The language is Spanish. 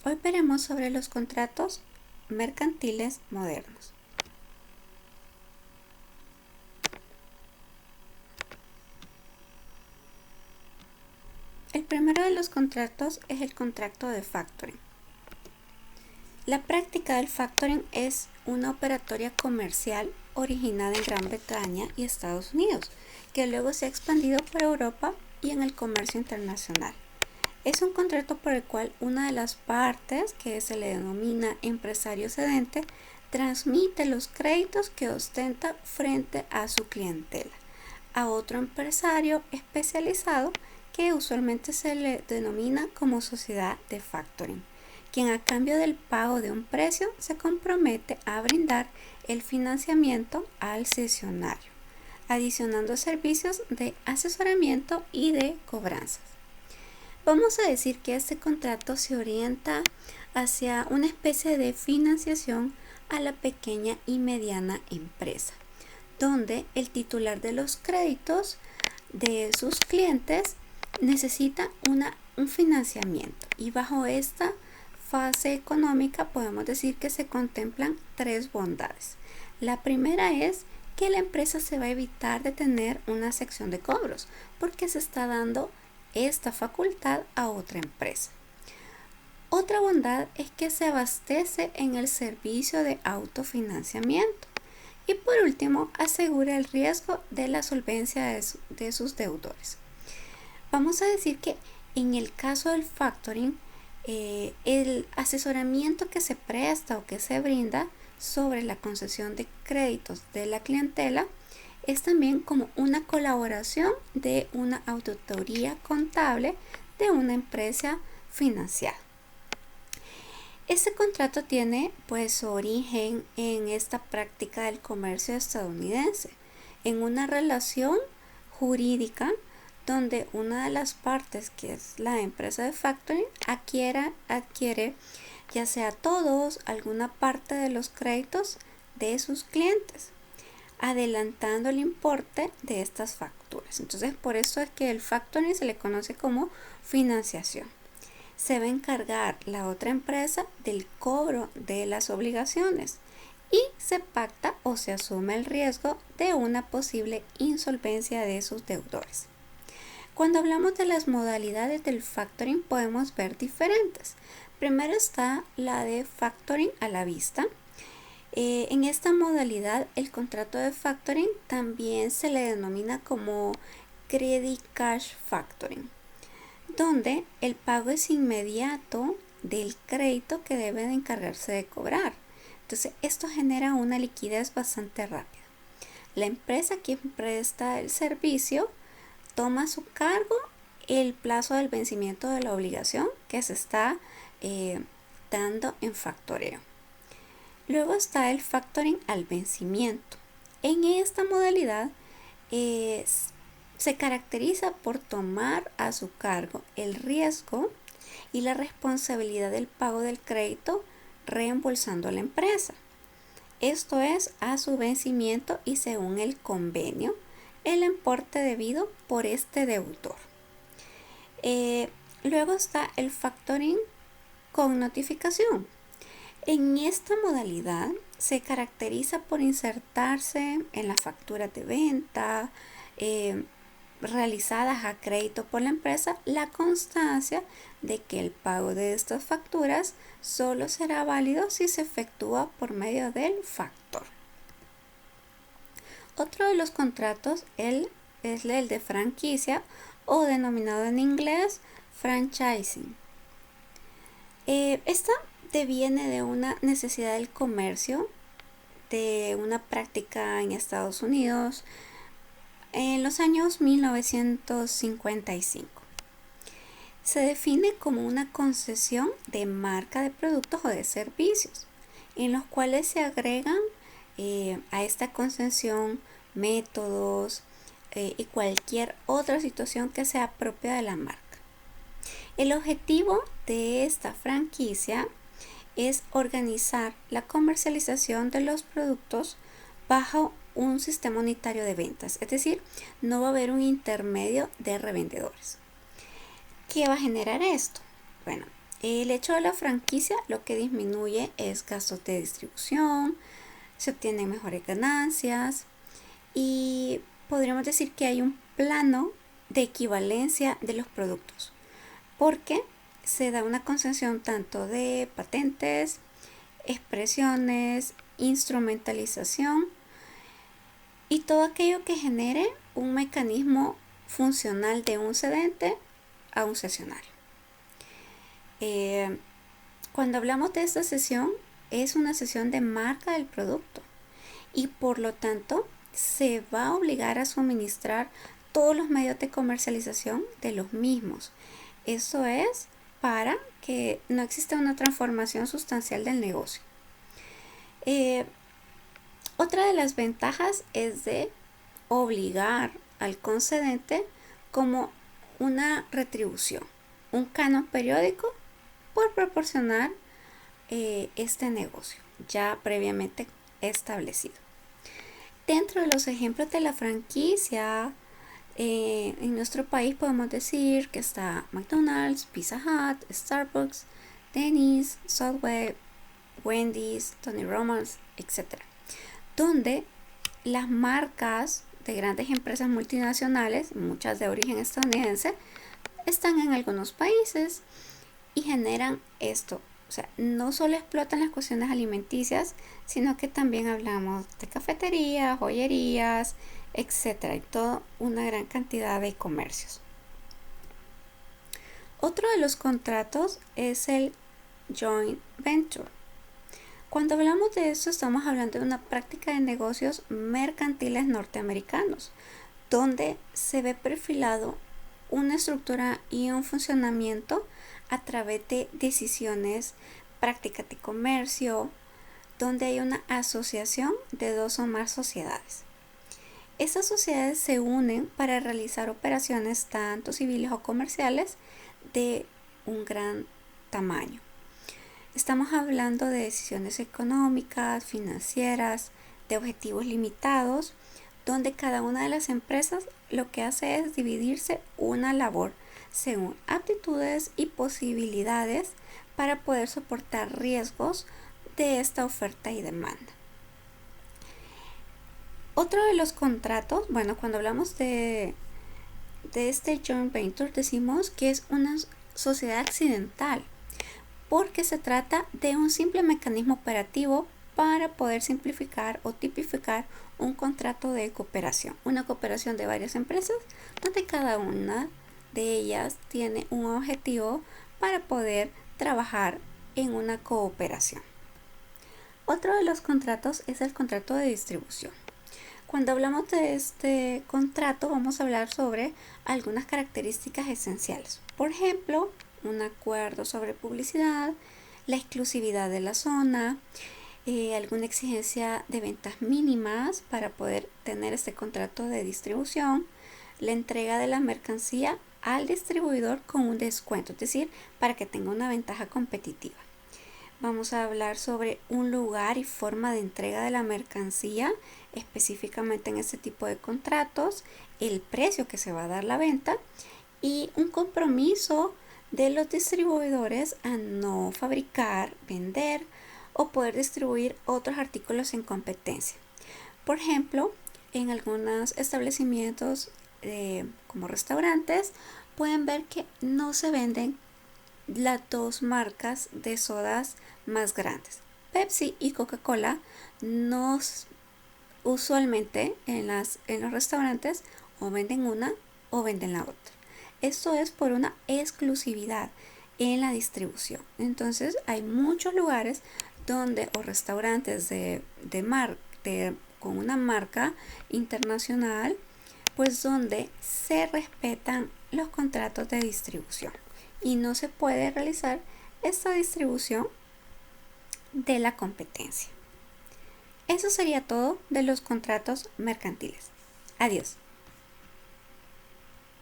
Hoy veremos sobre los contratos mercantiles modernos. El primero de los contratos es el contrato de factoring. La práctica del factoring es una operatoria comercial originada en Gran Bretaña y Estados Unidos, que luego se ha expandido por Europa y en el comercio internacional. Es un contrato por el cual una de las partes, que se le denomina empresario cedente, transmite los créditos que ostenta frente a su clientela a otro empresario especializado que usualmente se le denomina como sociedad de factoring, quien a cambio del pago de un precio se compromete a brindar el financiamiento al cesionario, adicionando servicios de asesoramiento y de cobranzas. Vamos a decir que este contrato se orienta hacia una especie de financiación a la pequeña y mediana empresa, donde el titular de los créditos de sus clientes necesita un financiamiento, y bajo esta fase económica podemos decir que se contemplan tres bondades. La primera es que la empresa se va a evitar de tener una sección de cobros porque se está dando esta facultad a otra empresa. Otra bondad es que se abastece en el servicio de autofinanciamiento. Y por último, asegura el riesgo de la solvencia de sus deudores. Vamos a decir que en el caso del factoring, el asesoramiento que se presta o que se brinda sobre la concesión de créditos de la clientela es también como una colaboración de una auditoría contable de una empresa financiada. Este contrato tiene su origen en esta práctica del comercio estadounidense, en una relación jurídica donde una de las partes, que es la empresa de factoring, adquiere ya sea todos, alguna parte de los créditos de sus clientes, adelantando el importe de estas facturas. Entonces, por eso es que el factoring se le conoce como financiación. Se va a encargar la otra empresa del cobro de las obligaciones y se pacta o se asume el riesgo de una posible insolvencia de sus deudores. Cuando hablamos de las modalidades del factoring podemos ver diferentes. Primero está la de factoring a la vista. En esta modalidad el contrato de factoring también se le denomina como credit cash factoring, donde el pago es inmediato del crédito que debe de encargarse de cobrar. Entonces, esto genera una liquidez bastante rápida. La empresa quien presta el servicio toma a su cargo el plazo del vencimiento de la obligación que se está dando en factoreo. Luego está el factoring al vencimiento. En esta modalidad se caracteriza por tomar a su cargo el riesgo y la responsabilidad del pago del crédito reembolsando a la empresa. Esto es a su vencimiento y según el convenio, el importe debido por este deudor. Luego está el factoring con notificación. En esta modalidad se caracteriza por insertarse en las facturas de venta realizadas a crédito por la empresa la constancia de que el pago de estas facturas solo será válido si se efectúa por medio del factor. Otro de los contratos es el de franquicia o denominado en inglés franchising. Esta deviene de una necesidad del comercio, de una práctica en Estados Unidos en los años 1955. Se define como una concesión de marca de productos o de servicios, en los cuales se agregan a esta concesión métodos y cualquier otra situación que sea propia de la marca. El objetivo de esta franquicia es organizar la comercialización de los productos bajo un sistema unitario de ventas, es decir, no va a haber un intermedio de revendedores. ¿Qué va a generar esto? Bueno, El hecho de la franquicia lo que disminuye es gastos de distribución, se obtienen mejores ganancias y podríamos decir que hay un plano de equivalencia de los productos, porque se da una concesión tanto de patentes, expresiones, instrumentalización y todo aquello que genere un mecanismo funcional de un cedente a un cesionario. Cuando hablamos de esta cesión, es una cesión de marca del producto y por lo tanto se va a obligar a suministrar todos los medios de comercialización de los mismos. Eso es para que no exista una transformación sustancial del negocio. Otra de las ventajas es de obligar al concedente como una retribución, un canon periódico por proporcionar este negocio ya previamente establecido. Dentro de los ejemplos de la franquicia, en nuestro país podemos decir que está McDonald's, Pizza Hut, Starbucks, Denny's, Subway, Wendy's, Tony Roma's, etc. Donde las marcas de grandes empresas multinacionales, muchas de origen estadounidense, están en algunos países y generan esto. O sea, no solo explotan las cuestiones alimenticias, sino que también hablamos de cafeterías, joyerías, etcétera, y toda una gran cantidad de comercios. Otro de los contratos es el joint venture. Cuando hablamos de esto, estamos hablando de una práctica de negocios mercantiles norteamericanos, donde se ve perfilado una estructura y un funcionamiento a través de decisiones, prácticas de comercio, donde hay una asociación de dos o más sociedades. Estas sociedades se unen para realizar operaciones tanto civiles o comerciales de un gran tamaño. Estamos hablando de decisiones económicas, financieras, de objetivos limitados, donde cada una de las empresas lo que hace es dividirse una labor según aptitudes y posibilidades para poder soportar riesgos de esta oferta y demanda. Otro de los contratos, bueno, cuando hablamos de este joint venture decimos que es una sociedad accidental, porque se trata de un simple mecanismo operativo para poder simplificar o tipificar un contrato de cooperación, una cooperación de varias empresas donde cada una de ellas tiene un objetivo para poder trabajar en una cooperación. Otro de los contratos es el contrato de distribución. Cuando hablamos de este contrato vamos a hablar sobre algunas características esenciales. Por ejemplo, un acuerdo sobre publicidad, la exclusividad de la zona, alguna exigencia de ventas mínimas para poder tener este contrato de distribución, la entrega de la mercancía al distribuidor con un descuento, es decir, para que tenga una ventaja competitiva. Vamos a hablar sobre un lugar y forma de entrega de la mercancía, específicamente en este tipo de contratos, el precio que se va a dar la venta y un compromiso de los distribuidores a no fabricar, vender o poder distribuir otros artículos en competencia. Por ejemplo, en algunos establecimientos como restaurantes pueden ver que no se venden las dos marcas de sodas más grandes. Pepsi y Coca-Cola no usualmente en los restaurantes o venden una o venden la otra. Esto es por una exclusividad en la distribución. Entonces hay muchos lugares donde o restaurantes con una marca internacional, pues donde se respetan los contratos de distribución y no se puede realizar esta distribución de la competencia. Eso sería todo de los contratos mercantiles. Adiós.